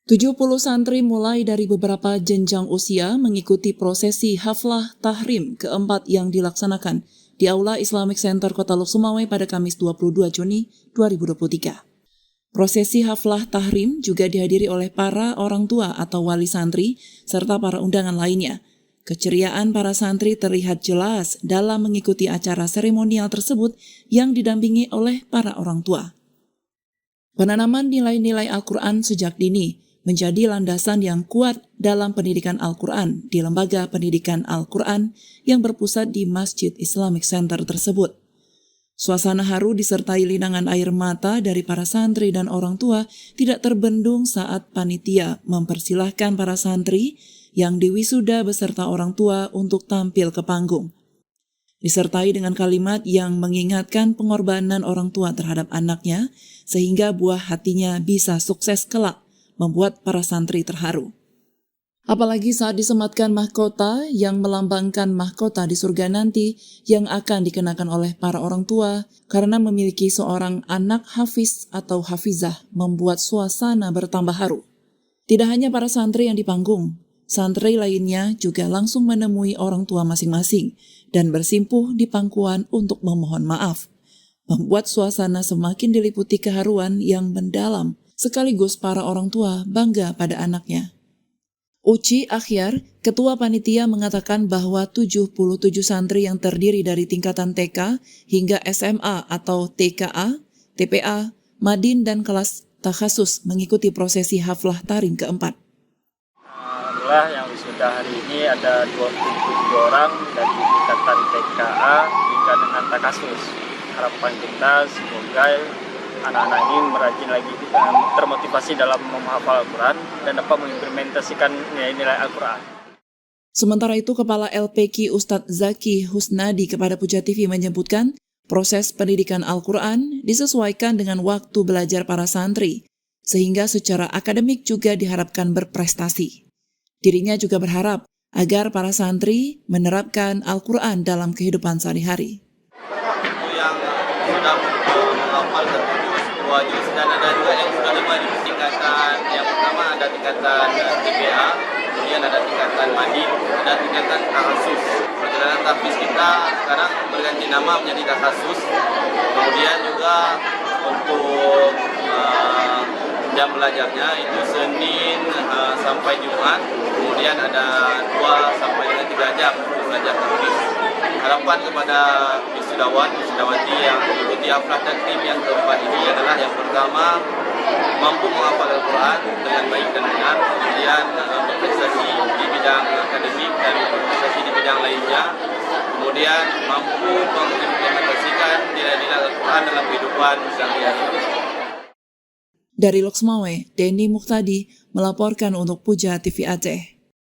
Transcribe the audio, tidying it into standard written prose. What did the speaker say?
70 santri mulai dari beberapa jenjang usia mengikuti prosesi haflah tahrim keempat yang dilaksanakan di Aula Islamic Center Kota Lok Sumawwe pada Kamis 22 Juni 2023. Prosesi haflah tahrim juga dihadiri oleh para orang tua atau wali santri serta para undangan lainnya. Keceriaan para santri terlihat jelas dalam mengikuti acara seremonial tersebut yang didampingi oleh para orang tua. Penanaman nilai-nilai Al-Quran sejak dini menjadi landasan yang kuat dalam pendidikan Al-Quran di Lembaga Pendidikan Al-Quran yang berpusat di Masjid Islamic Center tersebut. Suasana haru disertai linangan air mata dari para santri dan orang tua tidak terbendung saat panitia mempersilahkan para santri yang diwisuda beserta orang tua untuk tampil ke panggung. Disertai dengan kalimat yang mengingatkan pengorbanan orang tua terhadap anaknya sehingga buah hatinya bisa sukses kelak, membuat para santri terharu. Apalagi saat disematkan mahkota yang melambangkan mahkota di surga nanti yang akan dikenakan oleh para orang tua karena memiliki seorang anak hafiz atau hafizah membuat suasana bertambah haru. Tidak hanya para santri yang di panggung, santri lainnya juga langsung menemui orang tua masing-masing dan bersimpuh di pangkuan untuk memohon maaf, membuat suasana semakin diliputi keharuan yang mendalam, sekaligus para orang tua bangga pada anaknya. Uci Akhyar, Ketua Panitia mengatakan bahwa 77 santri yang terdiri dari tingkatan TK hingga SMA atau TKA, TPA, Madin dan kelas takhasus mengikuti prosesi haflah tahrim keempat. Alhamdulillah yang wisuda hari ini ada 27 orang dari tingkatan TKA hingga dengan takhasus. Harapan kita semoga anak-anak ini merajin lagi, termotivasi dalam menghafal Al-Quran dan dapat mengimplementasikan nilai-nilai Al-Quran. Sementara itu, Kepala LPQ Ustadz Zaki Husnadi kepada Puja TV menyebutkan proses pendidikan Al-Quran disesuaikan dengan waktu belajar para santri, sehingga secara akademik juga diharapkan berprestasi. Dirinya juga berharap agar para santri menerapkan Al-Quran dalam kehidupan sehari-hari. Itu yang sudah menghafal dua juz dan ada juga yang sudah 5 juz. Tingkatan yang pertama ada tingkatan TPA, kemudian ada tingkatan Madin, ada tingkatan takhasus. Perjalanan tahfiz kita sekarang berganti nama menjadi takhasus. Kemudian juga untuk jam belajarnya itu Senin sampai Jumat, kemudian ada 2 sampai dengan 3 jam untuk belajar tahfiz. Harapan kepada wisudawati yang mengikuti haflah tahrim yang keempat ini adalah yang pertama mampu menghafal Al-Quran dengan baik dan benar, kemudian berprestasi di bidang akademik dan berprestasi di bidang lainnya, kemudian mampu mengimplementasikan nilai-nilai Al-Quran dalam kehidupan sehari-hari. Dari Lok Sumawwe, Denny Muhtadi melaporkan untuk Puja TV Aceh.